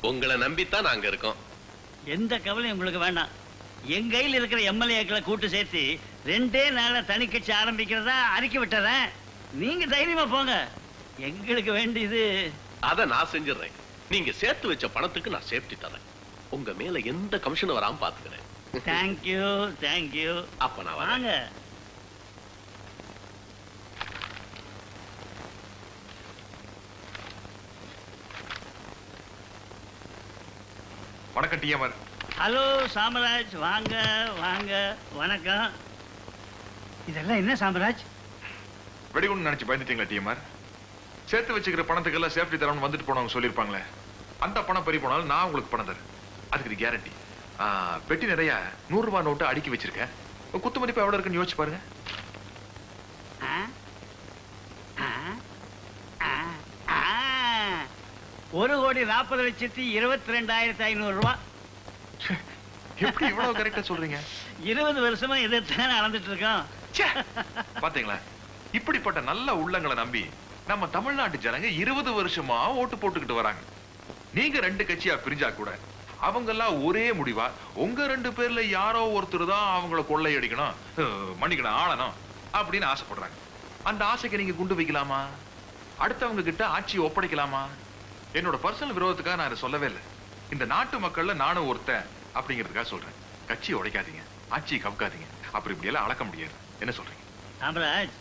உங்களை நம்பித்தான் நாங்க இருக்கோம். எந்த கவலையும் உங்களுக்கு வேண்டாம். என் கையில் இருக்கிற எம்எல்ஏக்களை கூட்டு சேர்த்து 2 நாள்ல தனி கட்சி ஆரம்பிக்கிறதா அறிக்கை விட்டுறேன். நீங்க தைரியமா போங்க. எங்களுக்கு வேண்டியது அத நான் செஞ்சிடறேன். நீங்க சேர்த்து வச்ச பணத்துக்கு நான் சேஃப்டி தரேன். உங்க மேல எந்த கமிஷன் வராம பாத்துக்கிறேன். Thank you thank you. அப்ப நான் வாங்க. வணக்கம் டிஎம்ஆர். ஹலோ சாமராஜ், வாங்க வாங்க. வணக்கம். இதெல்லாம் என்ன சாமராஜ்? வெடிகுண்டு நினைச்சு பயந்துட்டீங்களா டிஎம்ஆர்? சேர்த்து வச்சுக்கிற பணத்துக்கெல்லாம் சேஃப்டி தரணும் வந்துட்டு போனவங்க சொல்லியிருப்பாங்களே, அந்த பணம் பறி போனாலும் நான் உங்களுக்கு பணம் தரேன். அதுக்கு இது கேரண்டி. பெட்டி நிறைய 100 ரூபாய் நோட்டு அடுக்கி வச்சிருக்கேன். குத்து மதிப்பு எவ்வளவு இருக்குன்னு யோசிச்சு பாருங்க. ஒரு கோடி 40,22,500 ரூபாய். எப்படி இவ்வளவு கரெக்டா சொல்றீங்க? 20 வருஷமா இதைத்தான் அளந்துட்டு இருக்கோம். பாத்தீங்களா, இப்படிப்பட்ட நல்ல உள்ளங்களை நம்பி நம்ம தமிழ்நாட்டு ஜனங்க 20 வருஷமா ஓட்டு போட்டுக்கிட்டு வராங்க. நீங்க 2 கட்சியா பிரிஞ்சா கூட அவங்க எல்லாம் ஒரே முடிவா உங்க 2 பேர்ல யாரோ ஒருத்தர் தான் அவங்கள கொள்ளையடிக்கணும், மன்னிக்கணும், ஆளணும் அப்படின்னு ஆசைப்படுறாங்க. அந்த ஆசைக்கு நீங்க குண்டு வைக்கலாமா? அடுத்தவங்க கிட்ட ஆட்சி ஒப்படைக்கலாமா? என்னோட பர்சனல் விரோதத்துக்காக நான் இதை சொல்லவே இல்லை. இந்த நாட்டு மக்கள்ல நானும் ஒருத்தன் அப்படிங்கிறதுக்காக சொல்றேன். கட்சியை உடைக்காதீங்க, ஆட்சியை கவுக்காதீங்க. அப்படி இப்படி எல்லாம் அளக்க முடியாது. என்ன சொல்றீங்க? ராமராஜ்,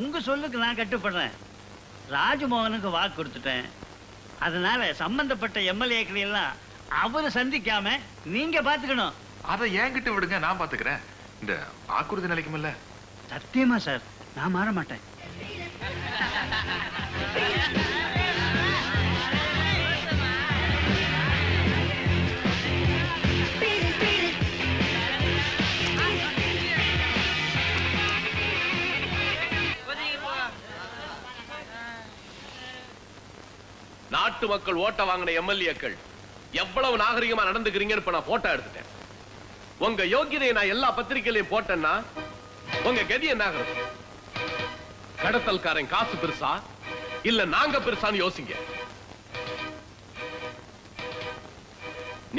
உங்க சொல்லுக்கு நான் கட்டுப்படுறேன். ராஜமோகனுக்கு வாக்கு கொடுத்துட்டேன். அதனால சம்பந்தப்பட்ட எம்எல்ஏக்களை எல்லாம் அவரை சந்திக்காம நீங்க பாத்துக்கணும். அதை என்கிட்ட விடுங்க, நான் பாத்துக்கிறேன். இந்த வாக்குறுதி நிலைக்கும் இல்ல? சத்தியமா சார், நான் மாற மாட்டேன். நாட்டு மக்கள் ஓட்ட வாங்கின எம்எல்ஏக்கள் எவ்வளவு நாகரிகமா நடந்துக்கிறீங்கன்னு இப்ப நான் போட்டோ எடுத்துட்டேன். உங்க யோகியதையை நான் எல்லா பத்திரிகையிலையும் போட்டேன்னா உங்க கதி என்ன ஆகுறது? கடத்தல்காரன் காசு பெருசா இல்ல நாங்க பெருசான்னு யோசிங்க.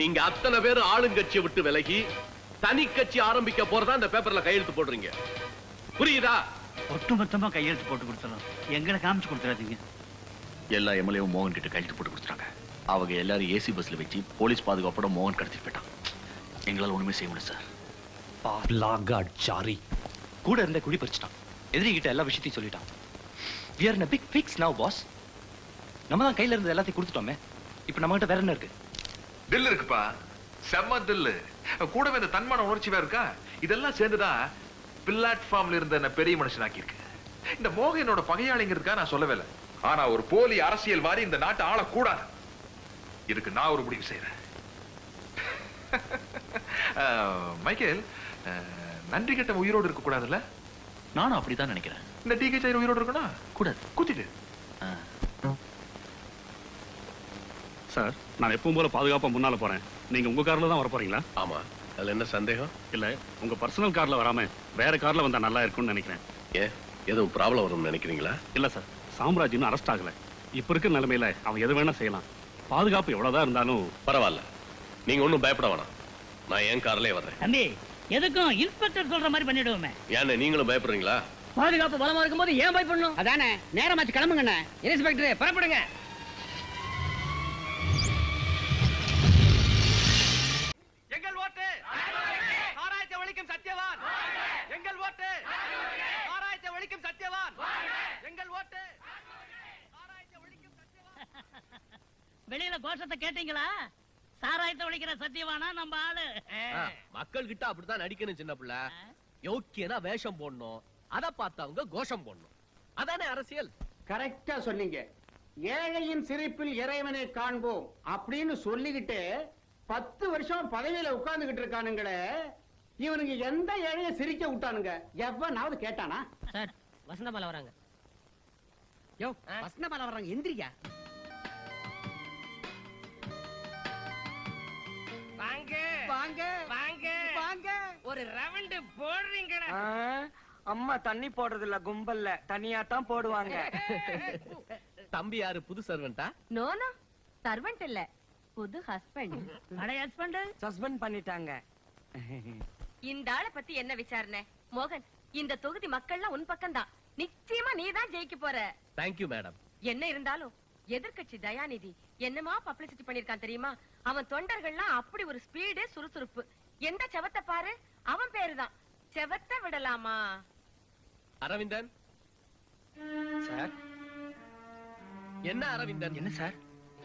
நீங்க அத்தனை பேர் ஆளுங்கட்சியை விட்டு விலகி தனி கட்சி ஆரம்பிக்க போறதா இந்த பேப்பர்ல கையெழுத்து போடுறீங்க. புரியுதா? ஒட்டுமொத்தமா கையெழுத்து போட்டு கொடுத்துறோம். எங்களை காமிச்சு கொடுத்துறாதீங்க. எல்லா எம்எல்ஏவும் மோகன் கிட்ட கையெழுத்து போட்டு கொடுத்துட்டாங்க. அவங்க எல்லாரும் ஏசி பஸ்ல வச்சு போலீஸ் பாதுகாப்போட மோகன் கடத்திட்டு போயிட்டான். எங்களால் ஒண்ணுமே செய்ய முடியல சார். கூட இருந்த குடி பறிச்சிட்டான். எதிரி கிட்ட எல்லா விஷயத்தையும் சொல்லிட்டான். We are in a big fix now, boss. நம்ம தான் கையில இருந்த எல்லாத்தையும் கொடுத்துட்டோமே. இப்போ நம்ம கிட்ட வேற என்ன இருக்கு? தில் இருக்குப்பா, செம்ம தில்லு. கூடவே இந்த தன்மான உணர்ச்சி வேற இருக்கா. இதெல்லாம் சேர்ந்துதான் பிளாட்ஃபார்ம்ல இருந்த என்ன பெரிய மனுஷனாக்கி இருக்கு. இந்த மோகனோட பகையாளிங்கிறதுக்கா நான் சொல்லவே இல்லை. ஆனா ஒரு போலி அரசியல்வாதி இந்த நாட்டை ஆளக்கூடாது. இதுக்கு நான் ஒரு முடிவு செய்யறேன். மைக்கேல், நன்றி கட்ட உயிரோடு இருக்க கூடாதுல்ல? நானும் அப்படித்தான் நினைக்கிறேன். இந்த டிகே உயிரோடு இருக்கணும் கூடாது. குத்திட்டு சார், நான் எப்பவும் போல பாதுகாப்பா முன்னால போறேன். நீங்க உங்க கார்ல தான் வர போறீங்களா? ஆமா, அதுல என்ன சந்தேகம்? இல்ல, உங்க பர்சனல் கார்ல வராம வேற கார்ல வந்தா நல்லா இருக்கும்னு நினைக்கிறேன். ஏன், எதுவும் ப்ராப்ளம் வரும்னு நினைக்கிறீங்களா? இல்ல சார், சாம்ராஜ் இன்னும் அரெஸ்ட் ஆகல. இப்ப இருக்க நிலைமையில அவன் எது வேணா செய்யலாம். பாதுகாப்பு எவ்வளவுதான் இருந்தாலும் பரவாயில்ல, நீங்க ஒண்ணும் பயப்பட வேணாம். நான் என் கார்லயே வர்றேன். தம்பி, எதுக்கும் இன்ஸ்பெக்டர் சொல்ற மாதிரி பண்ணிடுவோமே. ஏன்னு நீங்களும் பயப்படுறீங்களா? பாதுகாப்பு பலமா இருக்கும்போது ஏன் பயப்படணும்? அதானே, நேரமாச்சு கிளம்புங்க. இன்ஸ்பெக்டர் புறப்படுங்க. எங்கள் ஓட்டு ஆராய்ச்சி ஒழிக்கும் சத்தியவான். எங்கள் ஓட்டு ஆராய்ச்சி ஒழிக்கும் சத்தியவான். எங்கள் ஓட்டு ஆராய்ச்சி ஒழிக்கும் சத்தியவான். வெளியில கோஷத்தை கேட்டீங்களா? சாராயத்தை ஒழிக்கிற சத்தியவானா நம்ம ஆளு. மக்கள் கிட்ட அப்படித்தான் நடிக்கணும் சின்ன பிள்ளை. யோக்கியனா வேஷம் போடணும், அத பார்த்தவங்க கோஷம் போடணும். அதானே அரசியல். கரெக்டா சொன்னீங்க. ஏழையின் சிரிப்பில் இறைவனை காண்போம் அப்படின்னு சொல்லிக்கிட்டு 10 வருஷம் பதவியில உட்கார்ந்துகிட்டு இருக்கானுங்களே, இவனுங்க எந்த ஏழைய சிரிக்க விட்டானுங்க? எவனாவது கேட்டானா? சார், வசந்தபால வராங்க. யோ, வசந்தபால வராங்க, எந்திரியா. வாங்க வாங்க வாங்க வாங்க. ஒரு ரவுண்ட் போடுறீங்கடா. அம்மா தண்ணி போடுறது இல்ல, கும்பல்ல தனியா தான் போடுவாங்க. தம்பி யாரு, புது சர்வெண்டா? நோ நோ, சர்வெண்ட் இல்ல, புது ஹஸ்பண்ட். அடே ஹஸ்பண்ட், சஸ்பெண்ட் பண்ணிட்டாங்க. இந்த ஆளை பத்தி என்ன விசாரணை? மோகன், இந்த தொகுதி மக்கள்லாம் உன் பக்கம் தான். நிச்சயமா நீ தான் ஜெயிக்க போற. Thank you madam. என்ன இருந்தாலும் எதிர்க்கட்சி தயாநிதி என்னமா பப்ளிசிட்டி பண்ணிருக்கான் தெரியுமா? அவன் தொண்டர்கள்லாம் அப்படி ஒரு ஸ்பீடு, சுறுசுறுப்பு. எந்த செவத்தை பாரு, அவன் பேருதான். செவத்தை விடலாமா? அரவிந்தன். சார். என்ன அரவிந்தன்? என்ன சார்?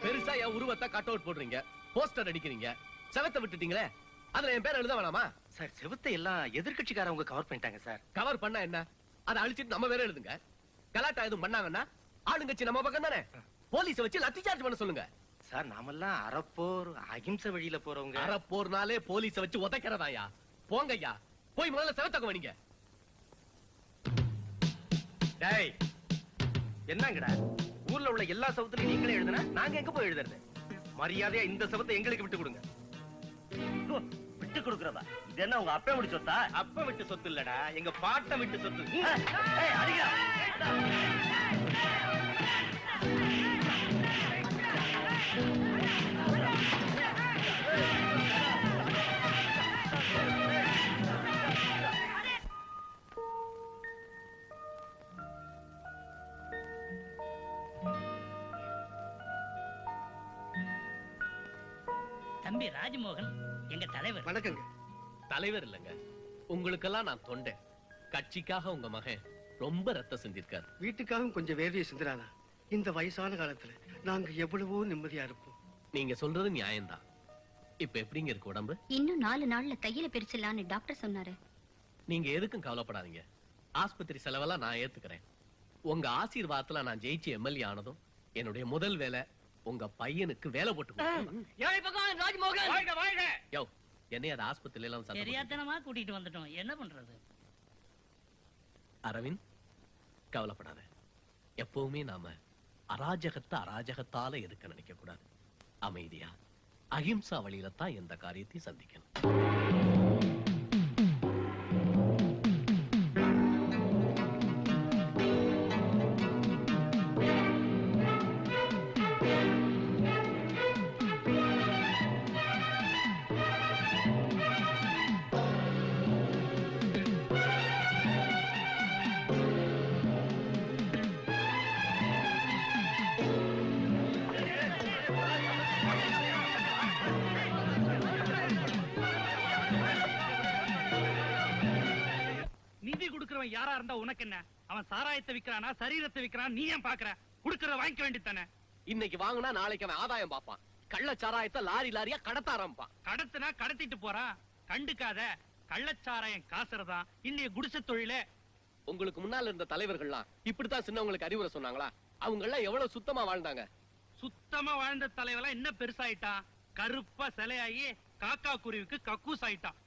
பெருசா என் உருவத்தை கட் அவுட் போடுறீங்க, போஸ்டர் அடிக்கிறீங்க, செவத்தை விட்டுட்டீங்களே, அதுல என் பேர் எழுத வேணாமா? சார், செவத்தை எல்லாம் எதிர்க்கட்சிக்காரவங்க கவர் பண்ணிட்டாங்க சார். கவர் பண்ணா என்ன? அதை அழிச்சிட்டு நம்ம வேற எழுதுங்க. கலாட்டா எதுவும் பண்ணாங்கன்னா ஆளுங்கட்சி நம்ம பக்கம் தானே. போலீஸ வச்சு லத்தி சார்ஜ் பண்ண சொல்லுங்க. சார், நாமெல்லாம் அறப்போர் அகிம்சை வழியில போறவங்க. அறப்போர்னாலே போலீஸ வச்சு உதைக்கிறதாயா? போங்கய்யா, போய் முதல்ல செவத்தக்க வணிங்க. டேய், என்னங்கடா ஊர்ல உள்ள எல்லா சவத்துலயும் நீங்களே எழுதுனா நாங்க எங்க போய் எழுதுறது? மரியாதையா இந்த சவத்தை எங்களுக்கு விட்டு கொடுங்க. விட்டு கொடுக்கறதா? இது என்ன உங்க அப்பா விட்டு சொத்தா? அப்ப விட்டு சொத்து இல்லடா, எங்க பாட்டம் விட்டு சொத்து. தம்பி ராஜமோகன் எங்க தலைவர். வணக்கங்க. தலைவர் இல்லங்க, உங்களுக்கெல்லாம் நான் தொண்டை. கட்சிக்காக உங்க மகன் ரொம்ப ரத்தம் செஞ்சிருக்காரு. வீட்டுக்காகவும் கொஞ்சம் வேர்வையை சிந்துறானா? இந்த வயசான காலத்துல நாங்க எவ்வளவோ நிம்மதியா இருப்போம். நீங்க சொல்றது நியாயம்தான். இப்ப எப்படிங்க இருக்கு உடம்பு? இன்னும் 4 நாள்ல கையில பிரிச்சிடலான்னு டாக்டர் சொன்னாரு. நீங்க எதுக்கும் கவலைப்படாதீங்க. ஆஸ்பத்திரி செலவெல்லாம் நான் ஏத்துக்கிறேன். உங்க ஆசீர்வாதத்துல நான் ஜெயிச்சு எம்எல்ஏ ஆனதும் என்னுடைய முதல் வேலை உங்க பையனுக்கு வேலை போட்டு கொடுக்கணும். யோ, என்னைய அது ஆஸ்பத்திரியில எல்லாம் சத்தம் போட்டு- தெரியாதனமா கூட்டிட்டு வந்துட்டோம், என்ன பண்றது? அரவிந்த், கவலைப்படாத. எப்பவுமே நாம அராஜகத்தை அராஜகத்தால எதுக்க நினைக்க கூடாது. அமைதியா அஹிம்சா வழியில தான் எந்த காரியத்தையும் சந்திக்கணும். நிதி கொடுக்கறவன் யாரா இருந்தா உனக்கு என்ன? அவன் சாராயத்தை விக்கிறானா, சரீரத்தை விக்கிறான், நீ ஏன் பாக்குற? குடுக்கறத வாங்கிக்க வேண்டியதானே? இன்னைக்கு வாங்கினா நாளைக்கு அவன் ஆதாயம் பார்ப்பான். கள்ளச்சாராயத்தை லாரி லாரியா கடத்த ஆரம்பிப்பான். கடத்துனா கடத்திட்டு போறான், கண்டுக்காத. கள்ளச்சாராயம் காசுறதான் இன்னைய குடிசை தொழிலே. உங்களுக்கு முன்னால இருந்த தலைவர்கள்லாம் இப்படித்தான் சின்னவங்களுக்கு அறிவுரை சொன்னாங்களா? அவங்க எல்லாம் எவ்வளவு சுத்தமா வாழ்ந்தாங்க. சுத்தமா வாழ்ந்த தலைவெல்லாம் என்ன பெருசாயிட்டான்? கருப்பா சிலையாகி காக்கா குருவிக்கு கக்கூஸ் ஆயிட்டான்.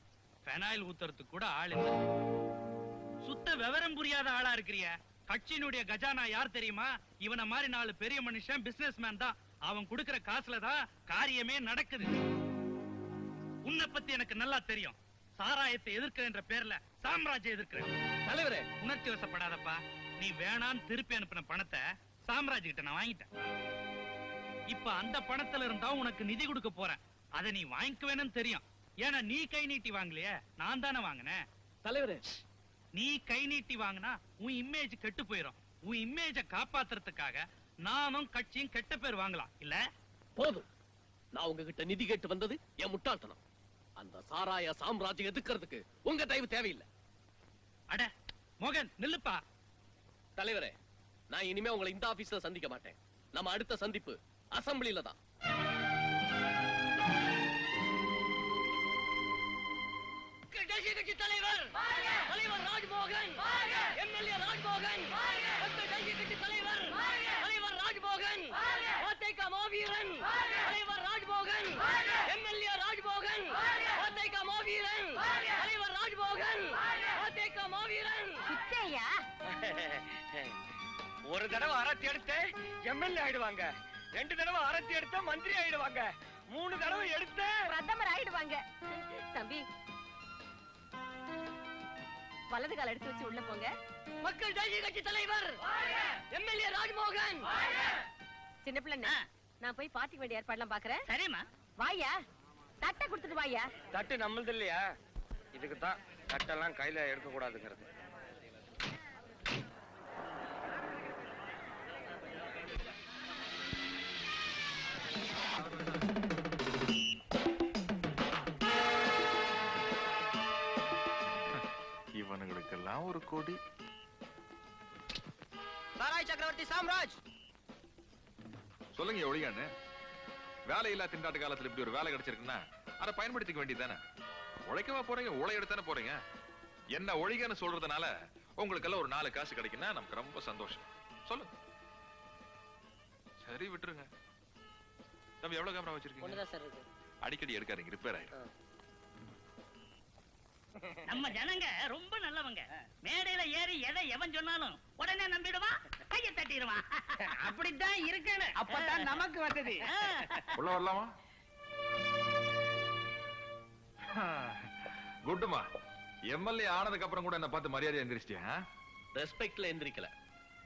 பெனாயில் ஊத்துறதுக்கு கூட ஆள் இல்ல. சுத்த விவரம் புரியாத ஆளா இருக்கிறிய. கட்சியினுடைய கஜானா யார் தெரியுமா? இவன மாதிரி 4 பெரிய மனுஷன், பிசினஸ் மேன் தான். அவன் கொடுக்கிற காசுல தான் காரியமே நடக்குது. உன்னை பத்தி எனக்கு நல்லா தெரியும். சாராயத்தை எதிர்க்கிற பேர்ல சாம்ராஜ்யம் எதிர்க்கிறேன். தலைவரே, உணர்ச்சி வசப்படாதப்பா. நீ வேணான்னு திருப்பி அனுப்பின பணத்தை சாம்ராஜ் கிட்ட நான் வாங்கிட்டேன். இப்ப அந்த பணத்துல இருந்தா உனக்கு நிதி கொடுக்க போறேன். அதை நீ வாங்கிக்குவேன்னு தெரியும். ஏன்னா நீ கை நீட்டி வாங்கலையே, நான் தானே வாங்கினேன். தலைவரே, நீ கை நீட்டி வாங்கினா உன் இமேஜ் கெட்டு போயிடும். உன் இமேஜ காப்பாத்துறதுக்காக நானும் கட்சியும் கெட்ட பேர் வாங்கலாம் இல்ல? போதும். நான் உங்ககிட்ட நிதி கேட்டு வந்தது என் முட்டாள்தனம். அந்த சாராய சாம்ராஜ்யம் எதுக்கிறதுக்கு உங்க தயவு தேவையில்லை. அட மோகன், நில்லுப்பா. தலைவரே, நான் இனிமே உங்களை இந்த ஆபீஸ்ல சந்திக்க மாட்டேன். நம்ம அடுத்த சந்திப்பு அசம்பிளில தான். தலைவர் தலைவர் ராஜ்மோகன், எம்எல்ஏ ராஜ்மோகன், தலைவர் தலைவர் ராஜ்மோகன், ஓத்தைக்கா மாவீரன் தலைவர் ராஜ்மோகன், எம்எல்ஏ ராஜ்மோகன், ஓத்தைக்கா மாவீரன் தலைவர் ராஜ்மோகன், ஓத்தைக்கா மாவீரன். ஒரு தடவை அரத்தி எடுத்து எம்எல்ஏ ஆயிடுவாங்க, 2 தடவை அரத்தி எடுத்த மந்திரி ஆயிடுவாங்க, 3 தடவை எடுத்த பிரதமர் ஆயிடுவாங்க. தம்பி, வலது கால் எடுத்து வச்சு உள்ள போங்க. மக்கள் ஜனநாயக கட்சி தலைவர் எம்எல்ஏ ராஜ்மோகன். சின்ன பிள்ளை, நான் போய் பார்ட்டிக்கு வேண்டிய ஏற்பாடுலாம் பாக்குறேன். சரிம்மா. வாயா, தட்டை கொடுத்துட்டு வாயா. தட்டு நம்மளது இல்லையா? இதுக்கு தான் தட்டெல்லாம் கையில எடுக்க கூடாதுங்கிறது. இவனுங்களுக்கெல்லாம் ஒரு கொடி. சாராய் சக்கரவர்த்தி சாம்ராஜ், சொல்லுங்க ஒழிகான்னு. வேலையில்லா திண்டாட்டு காலத்துல இப்படி ஒரு வேலை கிடைச்சிருக்குன்னா அதை பயன்படுத்திக்க வேண்டியதானே. உழைக்கவா போறீங்க? உழை எடுத்தானே போறீங்க. என்ன ஒழிகன்னு சொல்றதுனால உங்களுக்கெல்லாம் ஒரு 4 காசு கிடைக்குன்னா நமக்கு ரொம்ப சந்தோஷம். சொல்லுங்க. சரி விட்டுருங்க. தம்பி எவ்வளவு கேமரா வச்சிருக்கீங்க? அடிக்கடி எடுக்காதீங்க, ரிப்பேர் ஆயிடும். நம்ம ஜனங்க ரொம்ப நல்லவங்க. மேடையில ஏறி எதை எவன் சொன்னாலும் உடனே நம்பிடுவான், கையை தட்டிடுவான். அப்படித்தான் இருக்கணும். அப்பதான் நமக்கு வசதி. உள்ள வரலாமா? குட்டுமா, எம்எல்ஏ ஆனதுக்கு அப்புறம் கூட என்ன பார்த்து மரியாதை எந்திரிச்சிட்டியா? ரெஸ்பெக்ட்ல எந்திரிக்கல,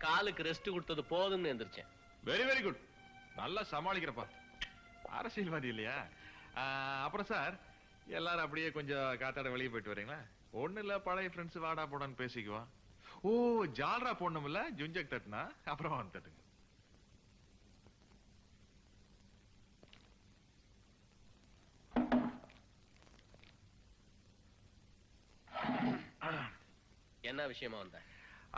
காலுக்கு ரெஸ்ட் கொடுத்தது போதும்னு எந்திரிச்சேன். Very very good. நல்லா சமாளிக்கிறப்பா. அரசியல்வாதி இல்லையா? அப்புறம் சார், எல்லாரும் அப்படியே கொஞ்சம் காத்தாட வெளியே போயிட்டு வரீங்களா? ஒண்ணு இல்ல, பழைய ஃப்ரெண்ட்ஸ் வாடா போடான்னு பேசிக்குவோம். ஓ, ஜால்ரா போடணும் இல்ல, ஜுஞ்சக் தட்டுனா அப்புறம் வந்து தட்டுங்க. என்ன விஷயமா வந்த?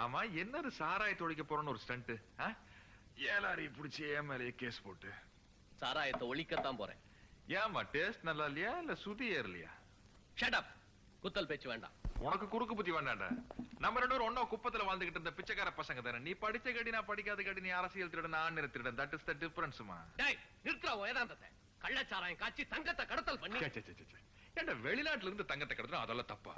ஆமா, என்னது சாராய தொழிக்க போறோன்னு ஒரு ஸ்டண்ட்? ஏலாரி பிடிச்சி ஏமாலே கேஸ் போட்டு சாராயத்தை ஒழிக்கத்தான் போறேன். ஏமா, டேஸ்ட் நல்லா இல்லையா இல்ல சுதி ஏறலையா? Shut up. குத்தல் பேச்சு வேண்டாம். உனக்கு குறுக்கு புத்தி வேண்டாண்டா. நம்ம 2 பேரும் ஒன்னா குப்பத்துல வாழ்ந்துகிட்டு இருந்த பிச்சைக்கார பசங்க தானே. நீ படிச்ச கடி, நான் படிக்காத கடி. நீ அரசியல் திருடன், நான் திருடன். தட் இஸ் த டிஃபரன்ஸ்மா. டேய், நிறுத்துறா வேதாந்தத்தை. கள்ளச்சாராயம் காய்ச்சி தங்கத்தை கடத்தல் பண்ணி. ஏண்டா வெளிநாட்டுல இருந்து தங்கத்தை கடத்தணும், அதெல்லாம் தப்பா?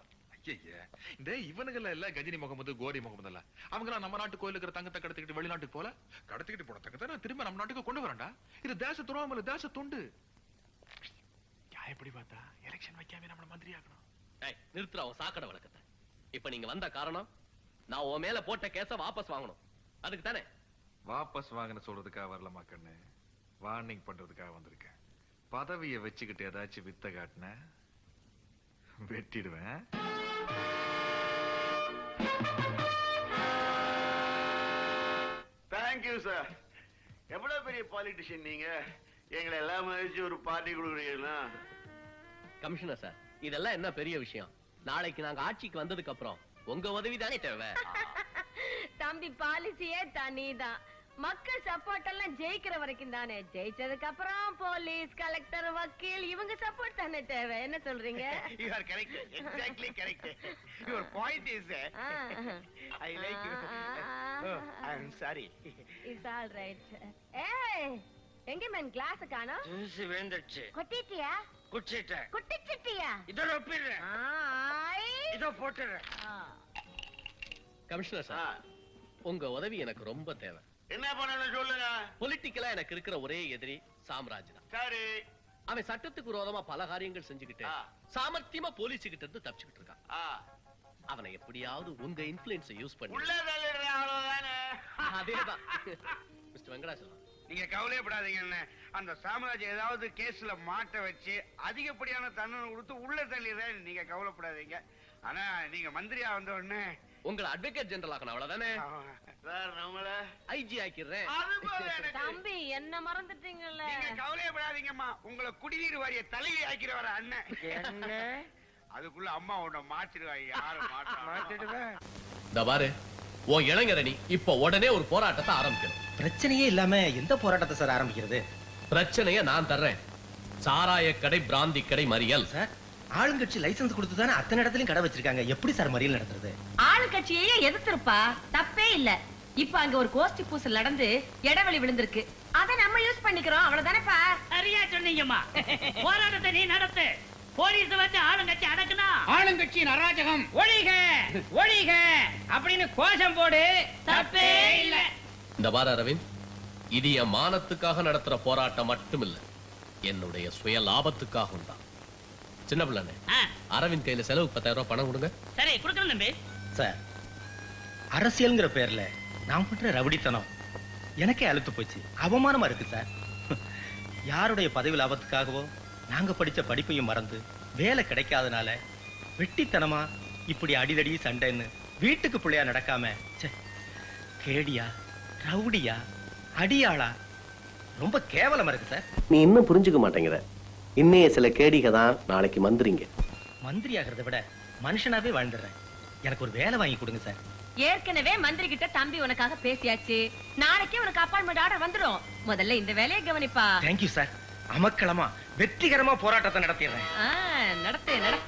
ஐயே, இந்த இவனுங்கள எல்லாம் கஜினி முகமது, கோரி முகமது எல்லாம் அவங்களாம் நம்ம நாட்டு கோயிலுக்கு இருக்கிற தங்கத்தை கடத்திக்கிட்டு வெளிநாட்டுக்கு போல. கடத்திக்கிட்டு போன தங்கத்தை நான் திரும்ப நம்ம நாட்டுக்கு கொண்டு வரேன்டா. இது தேச துரோகம் இல்ல, தேச தொண்டு. எப்படி பார்த்தா எலெக்ஷன் வைக்காம நம்மள மந்திரி ஆகணும். டேய், நிறுத்துறா உன் சாக்கடை வழக்கத்தை. இப்ப நீங்க வந்த காரணம், நான் உன் மேல போட்ட கேஸ வாபஸ் வாங்கணும். அதுக்கு தானே? வாபஸ் வாங்கின சொல்றதுக்காக வரலமா கண்ணு, வார்னிங் பண்றதுக்காக வந்திருக்கேன். பதவியை வச்சுக்கிட்டு ஏதாச்சும் வித்த காட்டின வெட்டிடுவேன். Thank you sir. எவ்வளவு பெரிய பாலிட்டிஷியன் நீங்க, எங்களை எல்லாம் மதிச்சு ஒரு பார்ட்டி கொடுக்குறீங்கன்னா. கமிஷனர் சார், இதெல்லாம் என்ன பெரிய விஷயம்? நாளைக்கு நாங்க ஆட்சிக்கு வந்ததுக்கு அப்புறம் உங்க உதவி தானே தேவை. தம்பி, பாலிசியே தனிதான். மக்கள் சப்போர்ட் எல்லாம் ஜெயிக்கிற வரைக்கும் தானே. ஜெயிச்சதுக்கு அப்புறம் போலீஸ், கலெக்டர், வக்கீல் இவங்க சப்போர்ட் தானே தேவை. என்ன சொல்றீங்க? You are correct. Exactly correct. Your point is I like you. Oh, I'm sorry. It's all right. ஏய், எங்க மேன் கிளாஸ் காணோம்? ஜூஸ் வேந்துச்சு. கொட்டிட்டியா? குடிச்சிட்டேன். குட்டிச்சிட்டியா? இதோ ஒப்பிடுறேன். இதோ போட்டுறேன். கமிஷனர் சார், உங்க உதவி எனக்கு ரொம்ப தேவை. என்ன பண்ணணும் சொல்லுங்க. பொலிட்டிக்கலா எனக்கு இருக்கிற ஒரே எதிரி சாம்ராஜ் தான். சரி. அவன் சட்டத்துக்கு விரோதமா பல காரியங்கள் செஞ்சுக்கிட்டு சாமர்த்தியமா போலீஸ் கிட்ட இருந்து தப்பிச்சுக்கிட்டு இருக்கான். அவனை எப்படியாவது உங்க இன்ஃப்ளூயன்ஸ் யூஸ் பண்ணி உள்ள தள்ளிடுறேன், அவ்வளவுதானே. அதேதான். மிஸ்டர் வெங்கடாச்சலம், நீங்க கவலையப்படாதீங்க. அந்த சாம்ராஜ் ஏதாவது கேஸ்ல மாட்ட வச்சு அதிகப்படியான தண்டனை கொடுத்து உள்ள தள்ளிடுறேன். நீங்க கவலைப்படாதீங்க. ஆனா நீங்க மந்திரியா வந்த உடனே உங்களை அட்வொகேட் ஜெனரல் ஆக்கணும், அவ்வளவுதானே? சார், நம்மள ஐஜி ஆக்கிடுறேன். தம்பி, என்ன மறந்துட்டீங்கல்ல? நீங்க கவலையப்படாதீங்கம்மா. உங்களை குடிநீர் வாரிய தலைவி ஆக்கிறவர அண்ணன். அதுக்குள்ள அம்மா உன்னை மாத்திடுவாங்க. யாரும் மாத்திடுவேன். இந்த பாரு, உன் இளைஞரணி இப்ப உடனே ஒரு போராட்டத்தை ஆரம்பிக்கணும். பிரச்சனையே இல்லாம எந்த போராட்டத்தை சார் ஆரம்பிக்கிறது? பிரச்சனைய நான் தர்றேன். சாராய கடை, பிராந்தி கடை, மறியல். சார், ஆளுங்கட்சி லைசன்ஸ் கொடுத்து தானே அத்தனை இடத்துலயும் கடை வச்சிருக்காங்க. எப்படி சார் மறியல் நடத்துறது? ஆளுங்கட்சியே எதிர்த்திருப்பா, தப்பே இல்ல. இப்ப அங்க ஒரு கோஷ்டி பூசல் நடந்து இடைவெளி விழுந்திருக்கு. அத நம்ம யூஸ் பண்ணிக்கிறோம், அவ்வளவுதானேப்பா. சரியா சொன்னீங்கம்மா. போராட்டத்தை நீ நடத்து. போலீஸ் வந்து ஆளுங்கட்சி அடக்குனா ஆளுங்கட்சியின் அராஜகம் ஒழிக ஒழிக அப்படின்னு கோஷம் போடு, தப்பே இல்ல. இந்த பாரு அரவிந்த், இது என் மானத்துக்காக நடத்துற போராட்டம் மட்டும் இல்ல, என்னுடைய சுய லாபத்துக்காகவும் தான். சின்ன பிள்ளை, அரவிந்த் கையில செலவுக்கு 10,000 ரூபாய் பணம் கொடுங்க. சரி, கொடுக்கணும் தம்பி. சார், அரசியல்ங்கிற பேர்ல நான் பண்ற ரவுடித்தனம் எனக்கே அழுத்து போச்சு. அவமானமா இருக்கு சார். யாருடைய பதவி லாபத்துக்காகவோ நாங்க படிச்ச படிப்பையும் மறந்து வேலை கிடைக்காதனால வெட்டித்தனமா இப்படி அடிதடி சண்டைன்னு வீட்டுக்கு பிள்ளையா நடக்காம ச்சே, கேடியா ரவுடியா அடியாளா ரொம்ப கேவலமா இருக்கு சார். நீ இன்னும் புரிஞ்சுக்க மாட்டேங்கிற. இன்னைய சில கேடிக தான் நாளைக்கு மந்திரிங்க. மந்திரி ஆகிறத விட மனுஷனாவே வாழ்ந்துடுறேன். எனக்கு ஒரு வேலை வாங்கி கொடுங்க சார். ஏற்கனவே மந்திரி கிட்ட தம்பி உனக்காக பேசியாச்சு. நாளைக்கே உனக்கு அப்பாயின்மெண்ட் ஆர்டர் வந்துடும். முதல்ல இந்த வேலையை கவனிப்பா. Thank you sir. அமக்களமா வெற்றிகரமா போராட்டத்தை நடத்திடுறேன். நடத்து நடத்து.